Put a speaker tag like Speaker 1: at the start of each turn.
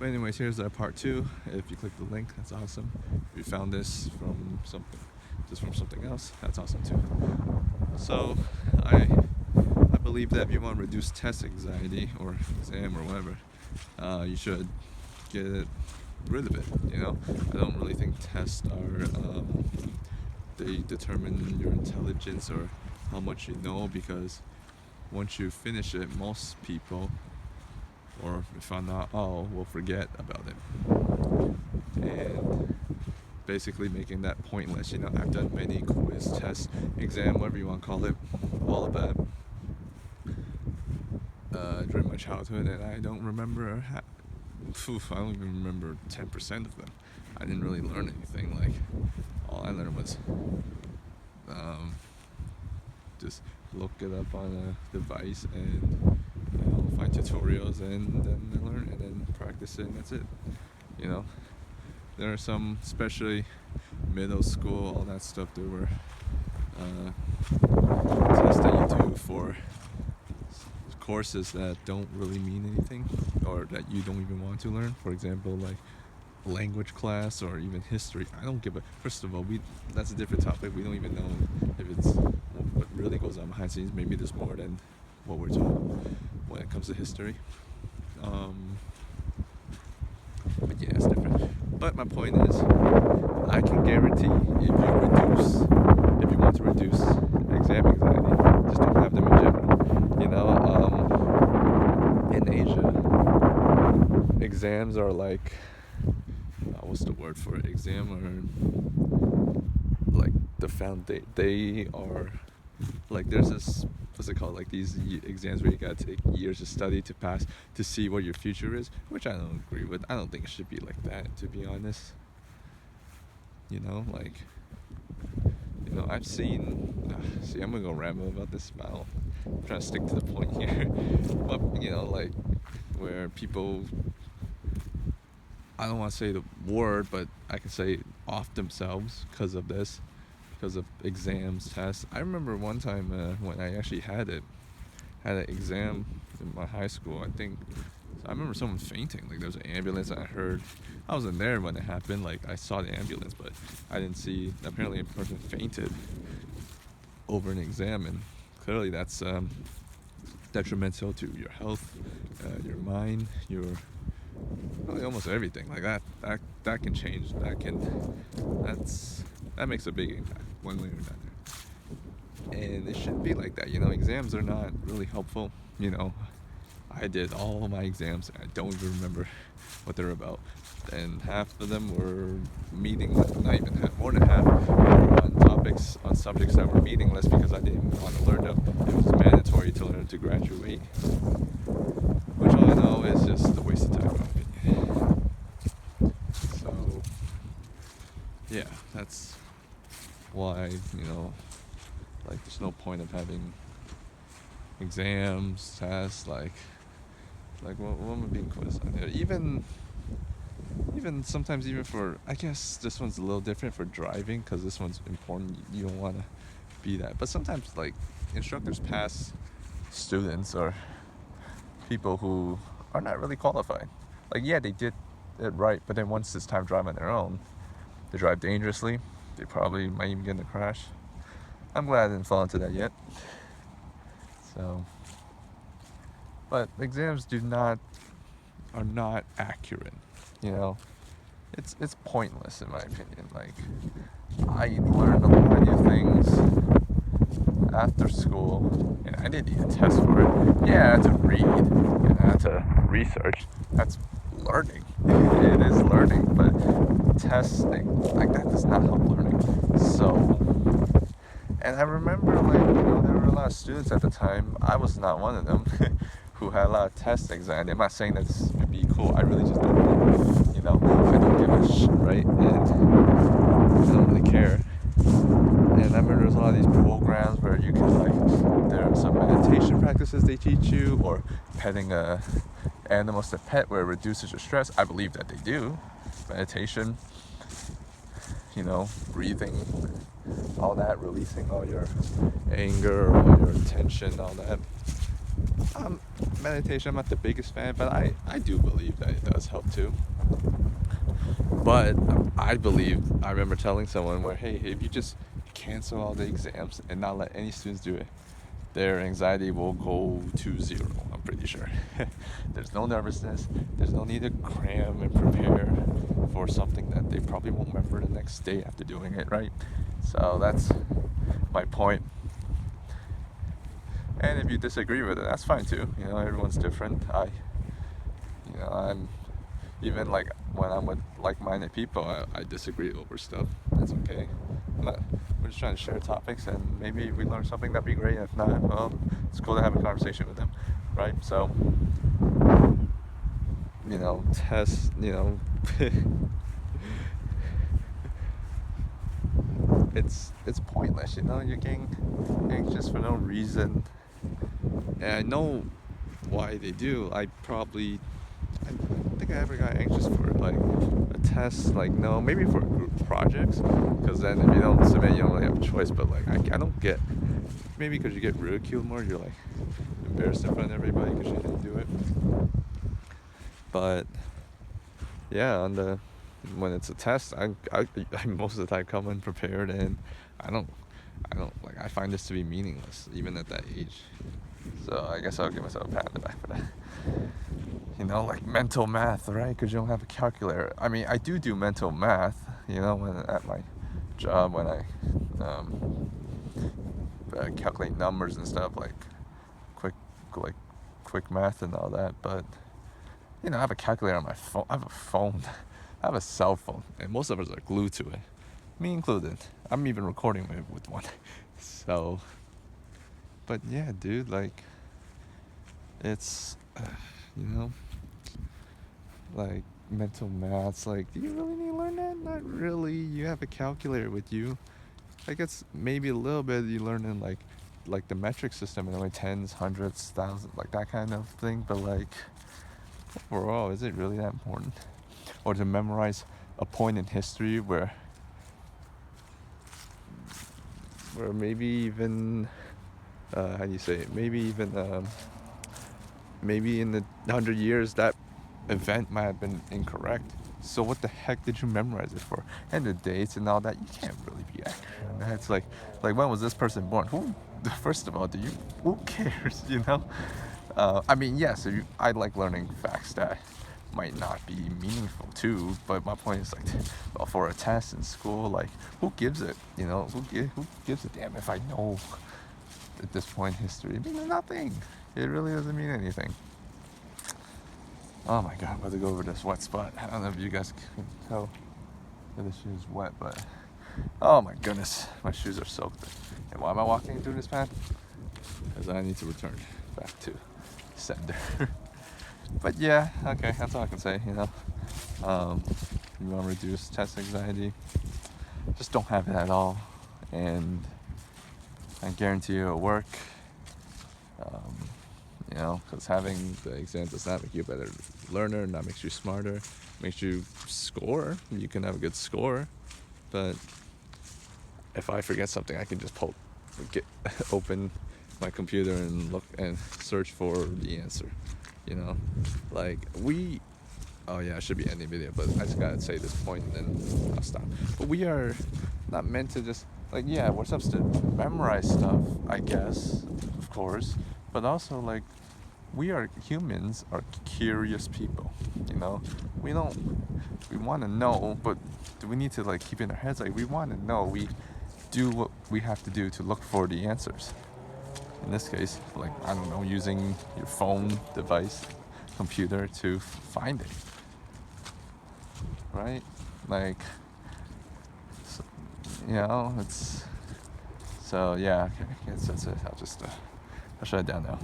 Speaker 1: But anyways, here's part two. If you click the link, that's awesome. If you found this from something else, that's awesome too. So I believe that if you want to reduce test anxiety or exam or whatever, you should get rid of it. I don't really think tests are they determine your intelligence or how much you know, because once you finish it, most people, or if I'm not all, will forget about it. And basically making that pointless. I've done many quiz, tests, exam, whatever you want to call it, all of that during my childhood, and I don't remember. I don't even remember 10% of them. I didn't really learn anything. Like, all I learned was just look it up on a device and find tutorials, and then learn it and practice it, and that's it. There are some, especially middle school, all that stuff, there were tests that you do for courses that don't really mean anything, or that you don't even want to learn. For example, like language class or even history. I don't give a. First of all, that's a different topic. We don't even know if it's what really goes on behind the scenes. Maybe there's more than what we're told when it comes to history. But yeah, it's different. But my point is, I can guarantee if you want to reduce exam anxiety, just don't have them in general. In Asia, exams are like, what's the word for it? Exam are like the foundation. They are like, there's this, what's it called? Like these exams where you gotta take years of study to pass, to see what your future is, which I don't agree with. I don't think it should be like that, to be honest. I've seen. See, I'm gonna go ramble about this, but I'm trying to stick to the point here. But like where people, I don't want to say the word, but I can say off themselves because of this, because of exams, tests. I remember one time when I actually had an exam in my high school. I remember someone fainting. Like, there was an ambulance, and I wasn't there when it happened. Like, I saw the ambulance, but I didn't see. Apparently, a person fainted over an exam, and clearly that's detrimental to your health, your mind, really almost everything. Like that can change. That makes a big impact one way or another. And it shouldn't be like that. Exams are not really helpful. I did all of my exams, and I don't even remember what they're about. And half of them were not even half, more than half were on subjects that were meaningless because I didn't want to learn them. It was mandatory to learn to graduate, which all I know is just a waste of time, in my opinion. So, yeah, that's why, like, there's no point of having exams, tests, like what am I being quizzed on here? Even sometimes, even for, I guess this one's a little different for driving, because this one's important. You don't want to be that. But sometimes, like, instructors pass students or people who are not really qualified. Like, yeah, they did it right, but then once it's time to drive on their own, they drive dangerously. They probably might even get in a crash. I'm glad I didn't fall into that yet. So, but exams are not accurate. It's pointless, in my opinion. Like, I learned a lot of new things after school, and I didn't need a test for it. Yeah, I had to read, and I had to research. That's learning. It is learning, but testing, like, that does not help learning. So, and I remember, there were a lot of students at the time. I was not one of them. Who had a lot of test anxiety. I'm not saying that this would be cool. I really just don't I don't give a shit, right? And I don't really care. And I remember there's a lot of these programs where you can, there are some meditation practices they teach you, or petting animals to pet where it reduces your stress. I believe that they do. Meditation, breathing, all that, releasing all your anger, all your tension, all that. Um, meditation, I'm not the biggest fan, but I do believe that it does help too. But I remember telling someone where, hey, if you just cancel all the exams and not let any students do it, their anxiety will go to zero, I'm pretty sure. There's no nervousness, there's no need to cram and prepare for something that they probably won't remember the next day after doing it, right? So that's my point. And if you disagree with it, that's fine too. You know, everyone's different. I'm even like when I'm with like-minded people, I disagree over stuff. That's okay. We're just trying to share topics, and maybe if we learn something, that'd be great. If not, well, it's cool to have a conversation with them, right? So, test, it's pointless. You're getting anxious for no reason, and I know why they do. I don't think I ever got anxious for like a test. Like, no, maybe for group projects, because then if you don't submit, you don't really have a choice. But like, I don't get, maybe because you get ridiculed more, you're like embarrassed in front of everybody because you didn't do it. But yeah, when it's a test, I most of the time come unprepared, and I don't like, I find this to be meaningless even at that age. So I guess I'll give myself a pat on the back for that. Like mental math, right? Because you don't have a calculator. I mean, I do mental math, when at my job, when I calculate numbers and stuff, quick, like quick math and all that. But I have a calculator on my phone. I have a phone. I have a cell phone, and most of us are glued to it, me included. I'm even recording with one. So, but yeah, dude, like, it's, you know, like mental maths. Like, do you really need to learn that? Not really. You have a calculator with you. I guess maybe a little bit you learn in like the metric system, tens, hundreds, thousands, like that kind of thing. But like overall, is it really that important? Or to memorize a point in history where maybe even how do you say it? Maybe even maybe in the 100 years that event might have been incorrect. So what the heck did you memorize it for? And the dates and all that, you can't really be accurate on that. It's like when was this person born? Who? First of all, who cares? I mean, yes, I like learning facts that might not be meaningful too. But my point is, like, well, for a test in school, like, who gives it? Who gives a damn if I know at this point in history? It means nothing. It really doesn't mean anything. Oh my god, I'm about to go over this wet spot. I don't know if you guys can tell that the shoe is wet, but oh my goodness, my shoes are soaked. And why am I walking through this path? Because I need to return back to sender. But yeah, okay, that's all I can say. You want to reduce test anxiety, just don't have it at all, and I guarantee you it'll work. Because having the exam does not make you a better learner, not makes you smarter, makes you score. You can have a good score, but if I forget something, I can just open my computer and look and search for the answer. Oh yeah, I should be ending the video, but I just gotta say this point and then I'll stop. But we are not meant to just, yeah, we're supposed to memorize stuff, I guess, of course, but also, we humans are curious people, we want to know, but do we need to keep in our heads, we want to know, we do what we have to do to look for the answers. In this case, I don't know, using your phone device, computer to find it, right? It's, so yeah, okay, I guess that's it. I'll shut it down now.